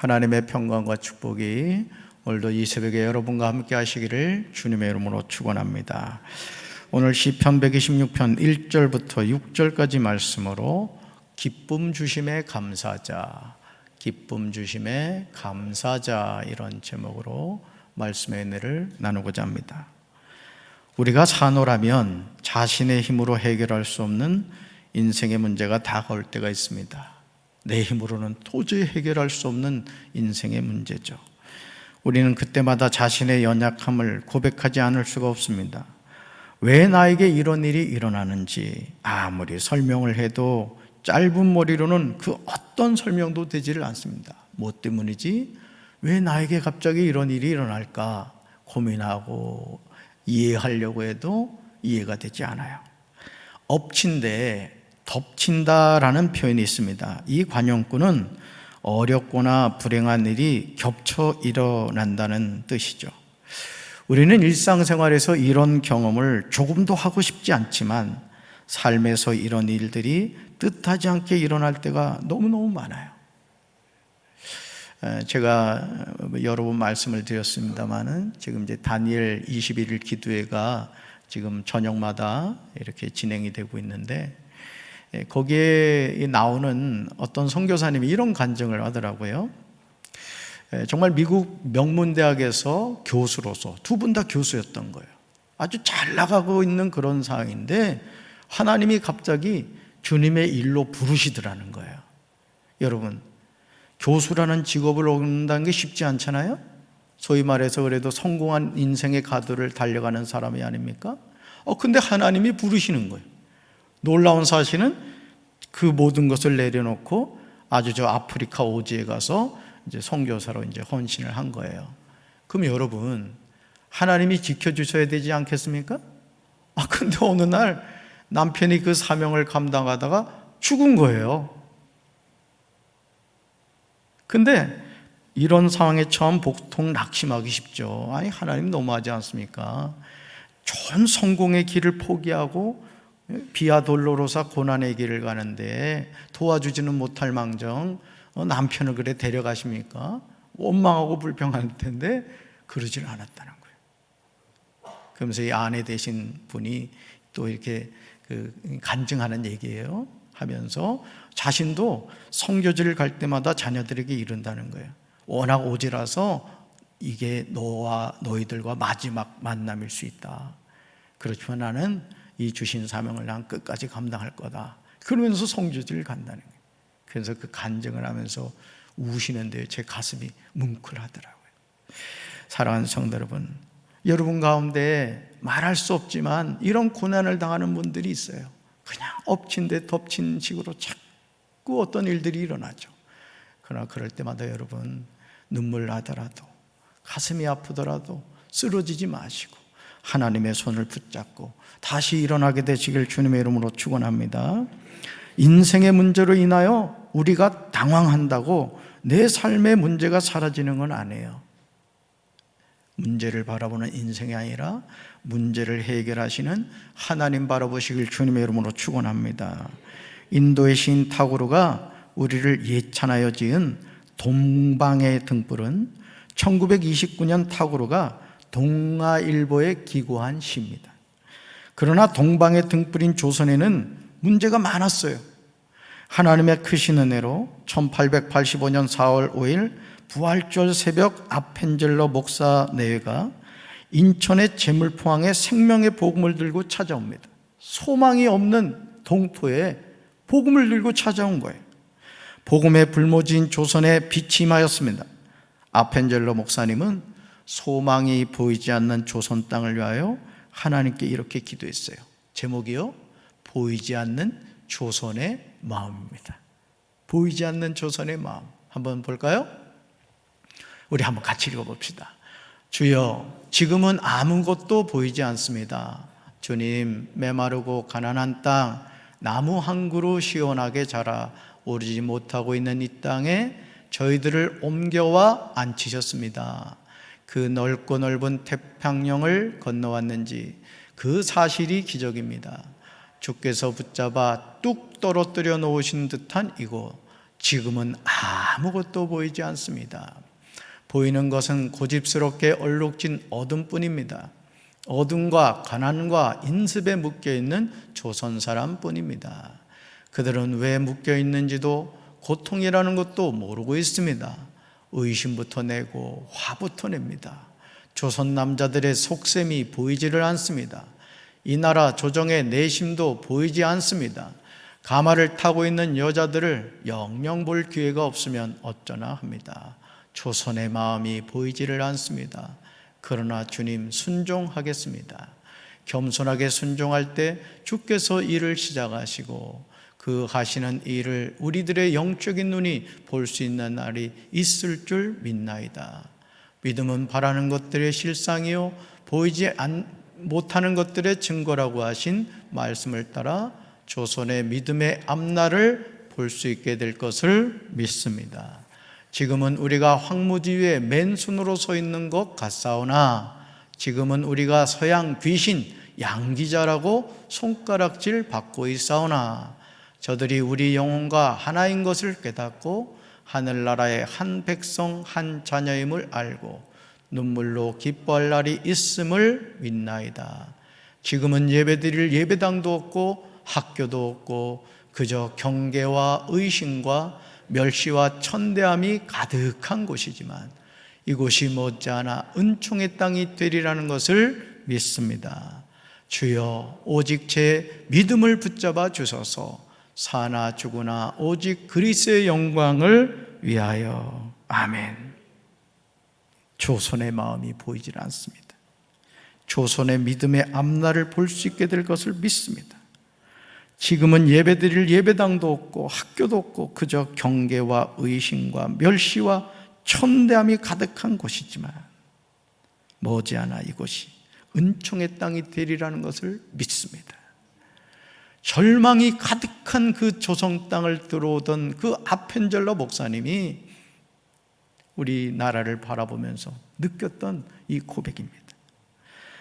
하나님의 평강과 축복이 오늘도 이 새벽에 여러분과 함께 하시기를 주님의 이름으로 축원합니다. 오늘 시편 126편 1절부터 6절까지 말씀으로 기쁨 주심에 감사하자, 기쁨 주심에 감사하자, 이런 제목으로 말씀의 은혜를 나누고자 합니다. 우리가 사노라면 자신의 힘으로 해결할 수 없는 인생의 문제가 다가올 때가 있습니다. 내 힘으로는 도저히 해결할 수 없는 인생의 문제죠. 우리는 그때마다 자신의 연약함을 고백하지 않을 수가 없습니다. 왜 나에게 이런 일이 일어나는지 아무리 설명을 해도 짧은 머리로는 그 어떤 설명도 되지를 않습니다. 뭐 때문이지? 왜 나에게 갑자기 이런 일이 일어날까 고민하고 이해하려고 해도 이해가 되지 않아요. 엎친데 덮친다라는 표현이 있습니다. 이 관용구는 어렵거나 불행한 일이 겹쳐 일어난다는 뜻이죠. 우리는 일상생활에서 이런 경험을 조금도 하고 싶지 않지만 삶에서 이런 일들이 뜻하지 않게 일어날 때가 너무너무 많아요. 제가 여러 번 말씀을 드렸습니다마는 지금 이제 다니엘 21일 기도회가 지금 저녁마다 이렇게 진행이 되고 있는데 거기에 나오는 어떤 선교사님이 이런 간증을 하더라고요. 정말 미국 명문대학에서 교수로서 두 분 다 교수였던 거예요. 아주 잘 나가고 있는 그런 상황인데 하나님이 갑자기 주님의 일로 부르시더라는 거예요. 여러분, 교수라는 직업을 얻는다는 게 쉽지 않잖아요. 소위 말해서 그래도 성공한 인생의 가도를 달려가는 사람이 아닙니까? 근데 하나님이 부르시는 거예요. 놀라운 사실은 그 모든 것을 내려놓고 아주 저 아프리카 오지에 가서 이제 선교사로 이제 헌신을 한 거예요. 그럼 여러분, 하나님이 지켜주셔야 되지 않겠습니까? 근데 어느 날 남편이 그 사명을 감당하다가 죽은 거예요. 근데 이런 상황에 처음 보통 낙심하기 쉽죠. 아니, 하나님 너무하지 않습니까? 좋은 성공의 길을 포기하고 비아 돌로로사 고난의 길을 가는데 도와주지는 못할 망정 남편을 그래 데려가십니까? 원망하고 불평할 텐데 그러질 않았다는 거예요. 그러면서 이 아내 되신 분이 또 이렇게 간증하는 얘기예요. 하면서 자신도 선교지를 갈 때마다 자녀들에게 이른다는 거예요. 워낙 오지라서 이게 너와 너희들과 마지막 만남일 수 있다. 그렇지만 나는 이 주신 사명을 난 끝까지 감당할 거다. 그러면서 선교지를 간다는 거예요. 그래서 그 간증을 하면서 우시는데 제 가슴이 뭉클하더라고요. 사랑하는 성도 여러분, 여러분 가운데 말할 수 없지만 이런 고난을 당하는 분들이 있어요. 그냥 엎친 데 덮친 식으로 자꾸 어떤 일들이 일어나죠. 그러나 그럴 때마다 여러분, 눈물 나더라도 가슴이 아프더라도 쓰러지지 마시고 하나님의 손을 붙잡고 다시 일어나게 되시길 주님의 이름으로 축원합니다. 인생의 문제로 인하여 우리가 당황한다고 내 삶의 문제가 사라지는 건 아니에요. 문제를 바라보는 인생이 아니라 문제를 해결하시는 하나님 바라보시길 주님의 이름으로 축원합니다. 인도의 시인 타고르가 우리를 예찬하여 지은 동방의 등불은 1929년 타고르가 동아일보에 기고한 시입니다. 그러나 동방의 등불인 조선에는 문제가 많았어요. 하나님의 크신 은혜로 1885년 4월 5일 부활절 새벽 아펜젤러 목사 내외가 인천의 제물포항에 생명의 복음을 들고 찾아옵니다. 소망이 없는 동토에 복음을 들고 찾아온 거예요. 복음의 불모지인 조선에 빛이 임하였습니다. 아펜젤러 목사님은 소망이 보이지 않는 조선 땅을 위하여 하나님께 이렇게 기도했어요. 제목이요, 보이지 않는 조선의 마음입니다. 보이지 않는 조선의 마음. 한번 볼까요? 우리 한번 같이 읽어봅시다. 주여, 지금은 아무것도 보이지 않습니다. 주님, 메마르고 가난한 땅, 나무 한 그루 시원하게 자라 오르지 못하고 있는 이 땅에 저희들을 옮겨와 앉히셨습니다. 그 넓고 넓은 태평양을 건너왔는지 그 사실이 기적입니다. 주께서 붙잡아 뚝 떨어뜨려 놓으신 듯한 이곳, 지금은 아무것도 보이지 않습니다. 보이는 것은 고집스럽게 얼룩진 어둠뿐입니다. 어둠과 가난과 인습에 묶여있는 조선 사람뿐입니다. 그들은 왜 묶여있는지도 고통이라는 것도 모르고 있습니다. 의심부터 내고 화부터 냅니다. 조선 남자들의 속셈이 보이지를 않습니다. 이 나라 조정의 내심도 보이지 않습니다. 가마를 타고 있는 여자들을 영영 볼 기회가 없으면 어쩌나 합니다. 조선의 마음이 보이지를 않습니다. 그러나 주님 순종하겠습니다. 겸손하게 순종할 때 주께서 일을 시작하시고 그 하시는 일을 우리들의 영적인 눈이 볼 수 있는 날이 있을 줄 믿나이다. 믿음은 바라는 것들의 실상이요 보이지 못하는 것들의 증거라고 하신 말씀을 따라 조선의 믿음의 앞날을 볼 수 있게 될 것을 믿습니다. 지금은 우리가 황무지 위에 맨손으로 서 있는 것 같사오나 지금은 우리가 서양 귀신 양기자라고 손가락질 받고 있사오나 저들이 우리 영혼과 하나인 것을 깨닫고 하늘나라의 한 백성 한 자녀임을 알고 눈물로 기뻐할 날이 있음을 믿나이다. 지금은 예배드릴 예배당도 없고 학교도 없고 그저 경계와 의심과 멸시와 천대함이 가득한 곳이지만 이곳이 못지않아 은총의 땅이 되리라는 것을 믿습니다. 주여 오직 제 믿음을 붙잡아 주소서. 사나 죽으나 오직 그리스도의 영광을 위하여. 아멘. 조선의 마음이 보이질 않습니다. 조선의 믿음의 앞날을 볼 수 있게 될 것을 믿습니다. 지금은 예배드릴 예배당도 없고 학교도 없고 그저 경계와 의심과 멸시와 천대함이 가득한 곳이지만 머지않아 이곳이 은총의 땅이 되리라는 것을 믿습니다. 절망이 가득한 그 조선 땅을 들어오던 그 아펜젤러 목사님이 우리나라를 바라보면서 느꼈던 이 고백입니다.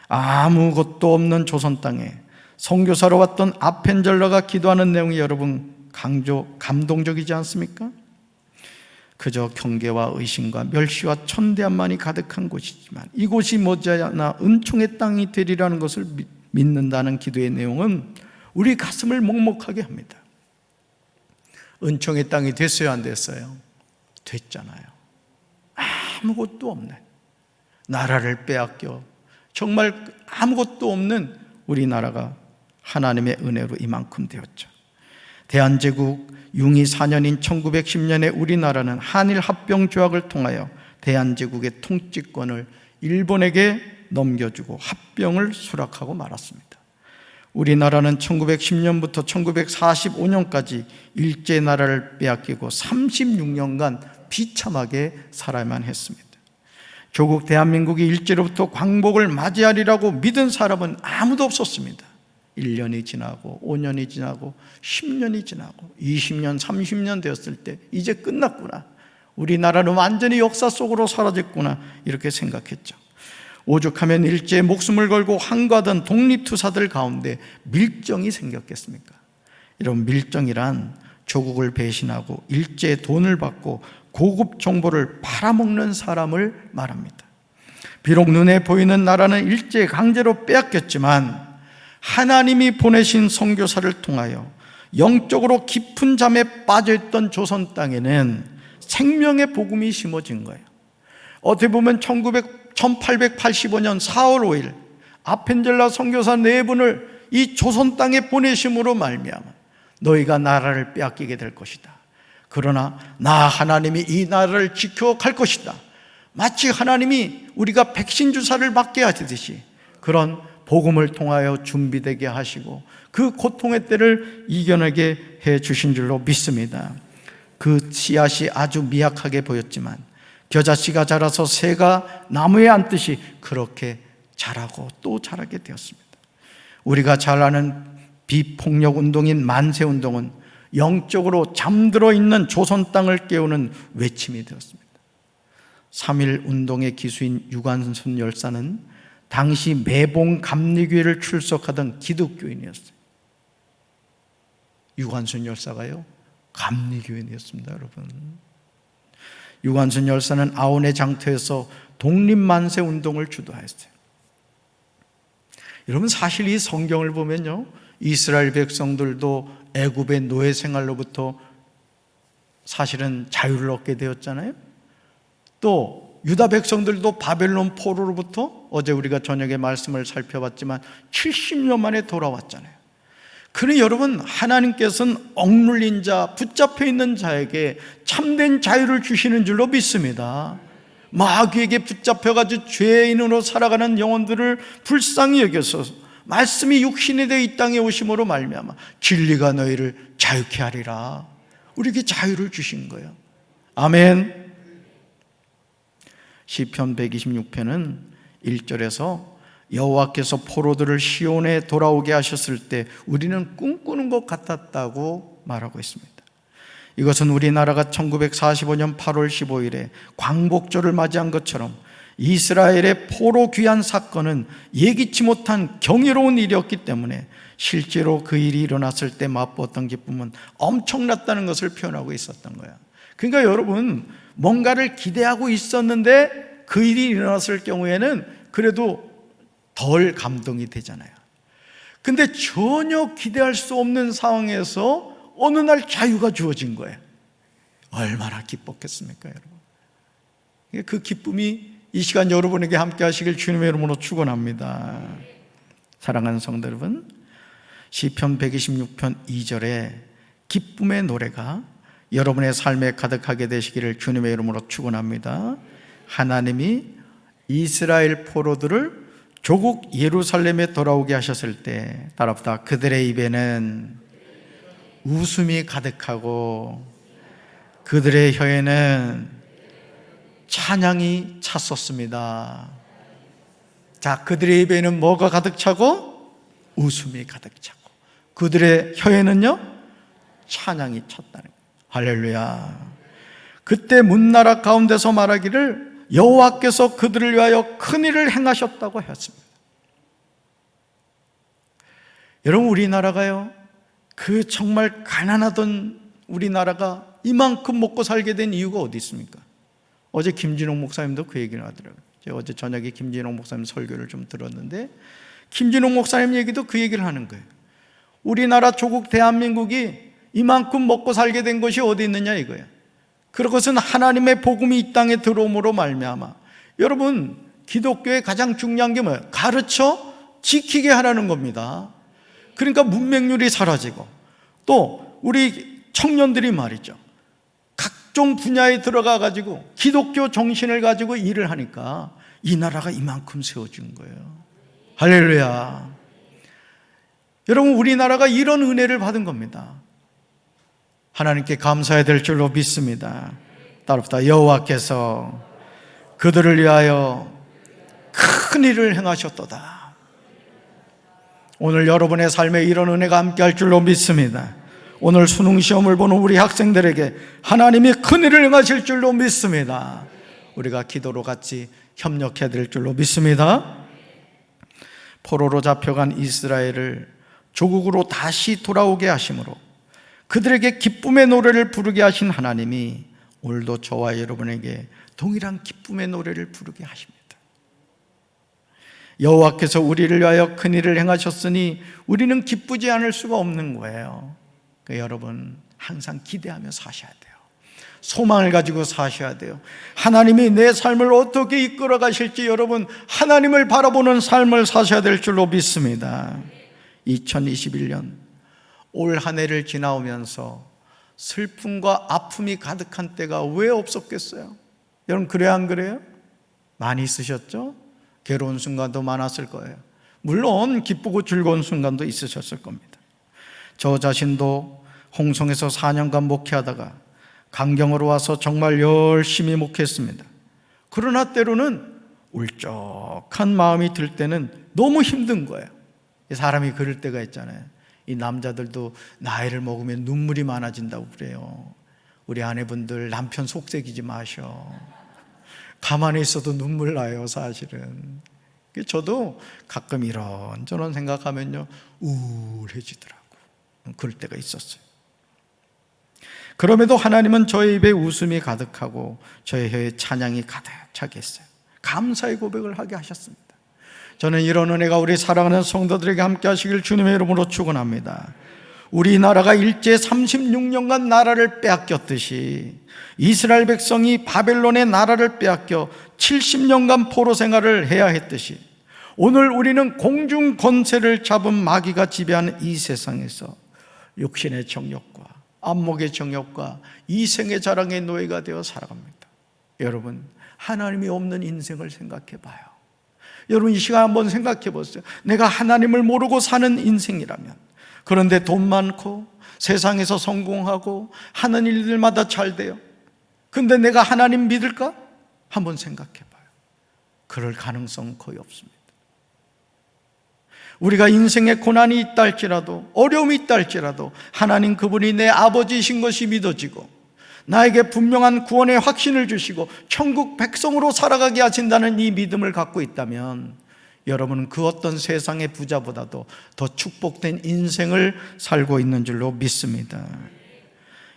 아무것도 없는 조선 땅에 선교사로 왔던 아펜젤러가 기도하는 내용이 여러분 감동적이지 않습니까? 그저 경계와 의심과 멸시와 천대함만이 가득한 곳이지만 이곳이 머지않아 은총의 땅이 되리라는 것을 믿는다는 기도의 내용은 우리 가슴을 먹먹하게 합니다. 은총의 땅이 됐어요, 안 됐어요? 됐잖아요. 아무것도 없네. 나라를 빼앗겨 정말 아무것도 없는 우리나라가 하나님의 은혜로 이만큼 되었죠. 대한제국 융이 4년인 1910년에 우리나라는 한일합병조약을 통하여 대한제국의 통치권을 일본에게 넘겨주고 합병을 수락하고 말았습니다. 우리나라는 1910년부터 1945년까지 일제 나라를 빼앗기고 36년간 비참하게 살아야만 했습니다. 조국 대한민국이 일제로부터 광복을 맞이하리라고 믿은 사람은 아무도 없었습니다. 1년이 지나고 5년이 지나고 10년이 지나고 20년, 30년 되었을 때 이제 끝났구나. 우리나라는 완전히 역사 속으로 사라졌구나. 이렇게 생각했죠. 오죽하면 일제에 목숨을 걸고 항거하던 독립투사들 가운데 밀정이 생겼겠습니까? 이런 밀정이란 조국을 배신하고 일제에 돈을 받고 고급 정보를 팔아먹는 사람을 말합니다. 비록 눈에 보이는 나라는 일제에 강제로 빼앗겼지만 하나님이 보내신 선교사를 통하여 영적으로 깊은 잠에 빠져있던 조선 땅에는 생명의 복음이 심어진 거예요. 어떻게 보면 1885년 4월 5일 아펜젤라 선교사 4분을 이 조선 땅에 보내심으로 말미암아 너희가 나라를 빼앗기게 될 것이다. 그러나 나 하나님이 이 나라를 지켜갈 것이다. 마치 하나님이 우리가 백신 주사를 맞게 하듯이 그런 복음을 통하여 준비되게 하시고 그 고통의 때를 이겨내게 해 주신 줄로 믿습니다. 그 씨앗이 아주 미약하게 보였지만 겨자씨가 자라서 새가 나무에 앉듯이 그렇게 자라고 또 자라게 되었습니다. 우리가 잘 아는 비폭력 운동인 만세운동은 영적으로 잠들어 있는 조선 땅을 깨우는 외침이 되었습니다. 3.1 운동의 기수인 유관순 열사는 당시 매봉 감리교회를 출석하던 기독교인이었어요. 유관순 열사가요, 감리교회였습니다, 여러분. 유관순 열사는 아온의 장터에서 독립만세 운동을 주도했어요. 여러분, 사실 이 성경을 보면요, 이스라엘 백성들도 애굽의 노예 생활로부터 사실은 자유를 얻게 되었잖아요. 또 유다 백성들도 바벨론 포로로부터 어제 우리가 저녁에 말씀을 살펴봤지만 70년 만에 돌아왔잖아요. 그러니 여러분, 하나님께서는 억눌린 자, 붙잡혀 있는 자에게 참된 자유를 주시는 줄로 믿습니다. 마귀에게 붙잡혀가지고 죄인으로 살아가는 영혼들을 불쌍히 여겨서 말씀이 육신이 되어 이 땅에 오심으로 말미암아 진리가 너희를 자유케 하리라. 우리에게 자유를 주신 거예요. 아멘. 시편 126편은 1절에서 여호와께서 포로들을 시온에 돌아오게 하셨을 때 우리는 꿈꾸는 것 같았다고 말하고 있습니다. 이것은 우리나라가 1945년 8월 15일에 광복절을 맞이한 것처럼 이스라엘의 포로 귀환 사건은 예기치 못한 경이로운 일이었기 때문에 실제로 그 일이 일어났을 때 맛보았던 기쁨은 엄청났다는 것을 표현하고 있었던 거야. 그러니까 여러분, 뭔가를 기대하고 있었는데 그 일이 일어났을 경우에는 그래도 덜 감동이 되잖아요. 근데 전혀 기대할 수 없는 상황에서 어느 날 자유가 주어진 거예요. 얼마나 기뻤겠습니까, 여러분? 그 기쁨이 이 시간 여러분에게 함께 하시길 주님의 이름으로 축원합니다. 사랑하는 성도 여러분, 시편 126편 2절에 기쁨의 노래가 여러분의 삶에 가득하게 되시기를 주님의 이름으로 축원합니다. 하나님이 이스라엘 포로들을 조국 예루살렘에 돌아오게 하셨을 때 따라붙어 그들의 입에는 웃음이 가득하고 그들의 혀에는 찬양이 찼었습니다. 자, 그들의 입에는 뭐가 가득 차고? 웃음이 가득 차고 그들의 혀에는요, 찬양이 찼다는 거예요. 할렐루야. 그때 문나라 가운데서 말하기를 여호와께서 그들을 위하여 큰 일을 행하셨다고 했습니다. 여러분, 우리나라가요, 그 정말 가난하던 우리나라가 이만큼 먹고 살게 된 이유가 어디 있습니까? 어제 김진홍 목사님도 그 얘기를 하더라고요. 제가 어제 저녁에 김진홍 목사님 설교를 좀 들었는데 김진홍 목사님 얘기도 그 얘기를 하는 거예요. 우리나라 조국 대한민국이 이만큼 먹고 살게 된 것이 어디 있느냐 이거예요. 그것은 하나님의 복음이 이 땅에 들어옴으로 말미암아. 여러분, 기독교의 가장 중요한 게 뭐예요? 가르쳐 지키게 하라는 겁니다. 그러니까 문맹률이 사라지고 또 우리 청년들이 말이죠, 각종 분야에 들어가 가지고 기독교 정신을 가지고 일을 하니까 이 나라가 이만큼 세워진 거예요. 할렐루야. 여러분, 우리나라가 이런 은혜를 받은 겁니다. 하나님께 감사해야 될 줄로 믿습니다. 따라붙어 여호와께서 그들을 위하여 큰 일을 행하셨도다. 오늘 여러분의 삶에 이런 은혜가 함께할 줄로 믿습니다. 오늘 수능시험을 보는 우리 학생들에게 하나님이 큰 일을 행하실 줄로 믿습니다. 우리가 기도로 같이 협력해야 될 줄로 믿습니다. 포로로 잡혀간 이스라엘을 조국으로 다시 돌아오게 하심으로 그들에게 기쁨의 노래를 부르게 하신 하나님이 오늘도 저와 여러분에게 동일한 기쁨의 노래를 부르게 하십니다. 여호와께서 우리를 위하여 큰 일을 행하셨으니 우리는 기쁘지 않을 수가 없는 거예요. 그러니까 여러분, 항상 기대하며 사셔야 돼요. 소망을 가지고 사셔야 돼요. 하나님이 내 삶을 어떻게 이끌어 가실지 여러분, 하나님을 바라보는 삶을 사셔야 될 줄로 믿습니다. 2021년 올 한 해를 지나오면서 슬픔과 아픔이 가득한 때가 왜 없었겠어요? 여러분, 그래요 안 그래요? 많이 있으셨죠? 괴로운 순간도 많았을 거예요. 물론 기쁘고 즐거운 순간도 있으셨을 겁니다. 저 자신도 홍성에서 4년간 목회하다가 강경으로 와서 정말 열심히 목회했습니다. 그러나 때로는 울적한 마음이 들 때는 너무 힘든 거예요. 사람이 그럴 때가 있잖아요. 이 남자들도 나이를 먹으면 눈물이 많아진다고 그래요. 우리 아내분들 남편 속색이지 마셔. 가만히 있어도 눈물 나요, 사실은. 저도 가끔 이런저런 생각하면요, 우울해지더라고. 그럴 때가 있었어요. 그럼에도 하나님은 저의 입에 웃음이 가득하고 저의 혀에 찬양이 가득 차게 했어요. 감사의 고백을 하게 하셨습니다. 저는 이런 은혜가 우리 사랑하는 성도들에게 함께 하시길 주님의 이름으로 축원합니다. 우리나라가 일제 36년간 나라를 빼앗겼듯이 이스라엘 백성이 바벨론의 나라를 빼앗겨 70년간 포로 생활을 해야 했듯이 오늘 우리는 공중 권세를 잡은 마귀가 지배하는 이 세상에서 육신의 정욕과 안목의 정욕과 이생의 자랑의 노예가 되어 살아갑니다. 여러분, 하나님이 없는 인생을 생각해 봐요. 여러분, 이 시간 한번 생각해 보세요. 내가 하나님을 모르고 사는 인생이라면, 그런데 돈 많고 세상에서 성공하고 하는 일들마다 잘 돼요. 근데 내가 하나님 믿을까? 한번 생각해 봐요. 그럴 가능성 거의 없습니다. 우리가 인생에 고난이 있다 할지라도, 어려움이 있다 할지라도 하나님 그분이 내 아버지이신 것이 믿어지고 나에게 분명한 구원의 확신을 주시고 천국 백성으로 살아가게 하신다는 이 믿음을 갖고 있다면 여러분은 그 어떤 세상의 부자보다도 더 축복된 인생을 살고 있는 줄로 믿습니다.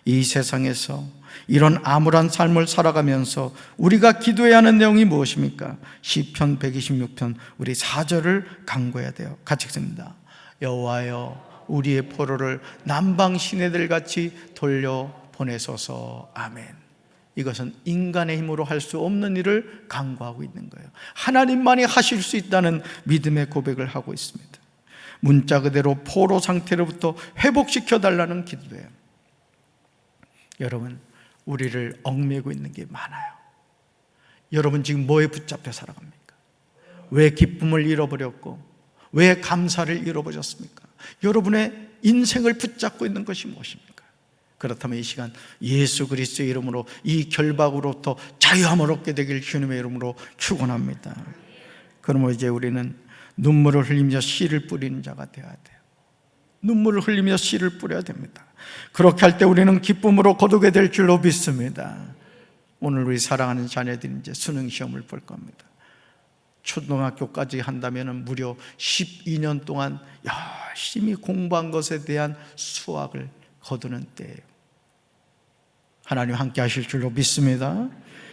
이 세상에서 이런 암울한 삶을 살아가면서 우리가 기도해야 하는 내용이 무엇입니까? 시편 126편 우리 4절을 간구해야 돼요. 같이 읽습니다. 여호와여, 우리의 포로를 남방 시내들같이 돌려보내소서. 아멘. 이것은 인간의 힘으로 할 수 없는 일을 간구하고 있는 거예요. 하나님만이 하실 수 있다는 믿음의 고백을 하고 있습니다. 문자 그대로 포로 상태로부터 회복시켜 달라는 기도예요. 여러분, 우리를 얽매고 있는 게 많아요. 여러분 지금 뭐에 붙잡혀 살아갑니까? 왜 기쁨을 잃어버렸고 왜 감사를 잃어버렸습니까? 여러분의 인생을 붙잡고 있는 것이 무엇입니까? 그렇다면 이 시간 예수 그리스도의 이름으로 이 결박으로부터 자유함을 얻게 되길 주님의 이름으로 축원합니다. 그러면 이제 우리는 눈물을 흘리며 씨를 뿌리는 자가 되어야 돼요. 눈물을 흘리며 씨를 뿌려야 됩니다. 그렇게 할 때 우리는 기쁨으로 거두게 될 줄로 믿습니다. 오늘 우리 사랑하는 자녀들이 이제 수능 시험을 볼 겁니다. 초등학교까지 한다면 무려 12년 동안 열심히 공부한 것에 대한 수학을 거두는 때예요. 하나님 함께 하실 줄로 믿습니다.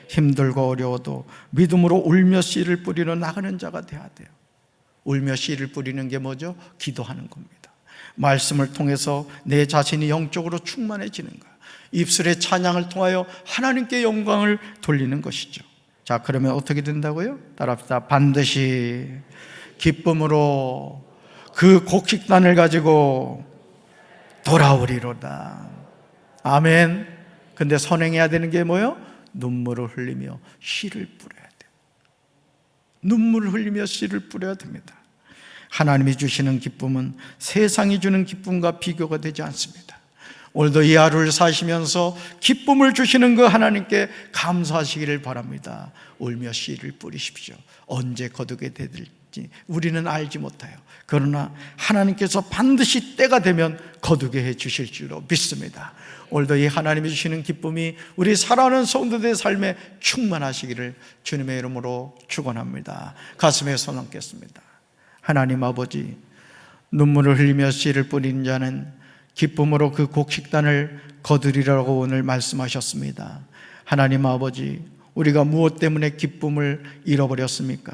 힘들고 어려워도 믿음으로 울며 씨를 뿌리러 나가는 자가 되어야 돼요. 울며 씨를 뿌리는 게 뭐죠? 기도하는 겁니다. 말씀을 통해서 내 자신이 영적으로 충만해지는 거예요. 입술의 찬양을 통하여 하나님께 영광을 돌리는 것이죠. 자, 그러면 어떻게 된다고요? 따라합시다. 반드시 기쁨으로 그 곡식단을 가지고 돌아오리로다. 아멘. 근데 선행해야 되는 게 뭐예요? 눈물을 흘리며 씨를 뿌려야 돼요. 눈물을 흘리며 씨를 뿌려야 됩니다. 하나님이 주시는 기쁨은 세상이 주는 기쁨과 비교가 되지 않습니다. 오늘도 이 하루를 사시면서 기쁨을 주시는 그 하나님께 감사하시기를 바랍니다. 울며 씨를 뿌리십시오. 언제 거두게 될지 우리는 알지 못해요. 그러나 하나님께서 반드시 때가 되면 거두게 해 주실 줄로 믿습니다. 오늘도 이 하나님이 주시는 기쁨이 우리 살아가는 성도들의 삶에 충만하시기를 주님의 이름으로 축원합니다. 가슴에 손 얹겠습니다. 하나님 아버지, 눈물을 흘리며 씨를 뿌리는 자는 기쁨으로 그 곡식단을 거두리라고 오늘 말씀하셨습니다. 하나님 아버지, 우리가 무엇 때문에 기쁨을 잃어버렸습니까?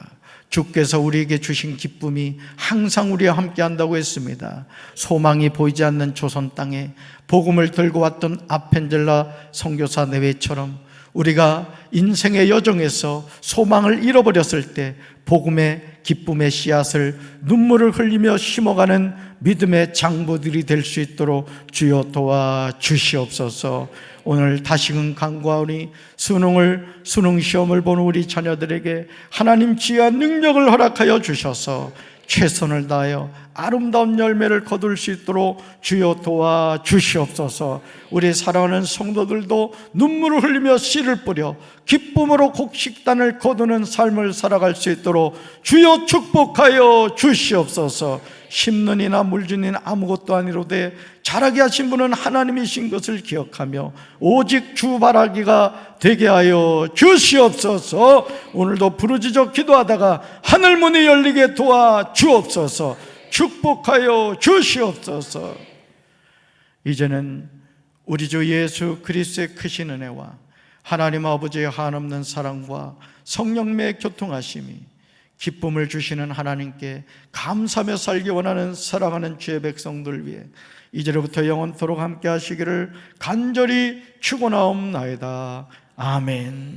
주께서 우리에게 주신 기쁨이 항상 우리와 함께 한다고 했습니다. 소망이 보이지 않는 조선 땅에 복음을 들고 왔던 아펜젤라 선교사 내외처럼 우리가 인생의 여정에서 소망을 잃어버렸을 때 복음의 기쁨의 씨앗을 눈물을 흘리며 심어가는 믿음의 장부들이 될 수 있도록 주여 도와주시옵소서. 오늘 다시금 간구하오니 수능 시험을 보는 우리 자녀들에게 하나님 지혜와 능력을 허락하여 주셔서 최선을 다하여 아름다운 열매를 거둘 수 있도록 주여 도와주시옵소서. 우리 사랑하는 성도들도 눈물을 흘리며 씨를 뿌려 기쁨으로 곡식단을 거두는 삶을 살아갈 수 있도록 주여 축복하여 주시옵소서. 심는 이나 물주는 이나 아무것도 아니로되 자라게 하신 분은 하나님이신 것을 기억하며 오직 주 바라기가 되게 하여 주시옵소서. 오늘도 부르짖어 기도하다가 하늘 문이 열리게 도와 주옵소서. 축복하여 주시옵소서. 이제는 우리 주 예수 그리스도의 크신 은혜와 하나님 아버지의 한없는 사랑과 성령님의 교통하심이, 기쁨을 주시는 하나님께 감사하며 살기 원하는 사랑하는 주의 백성들 위해 이제로부터 영원토록 함께 하시기를 간절히 축원하옵나이다. 아멘.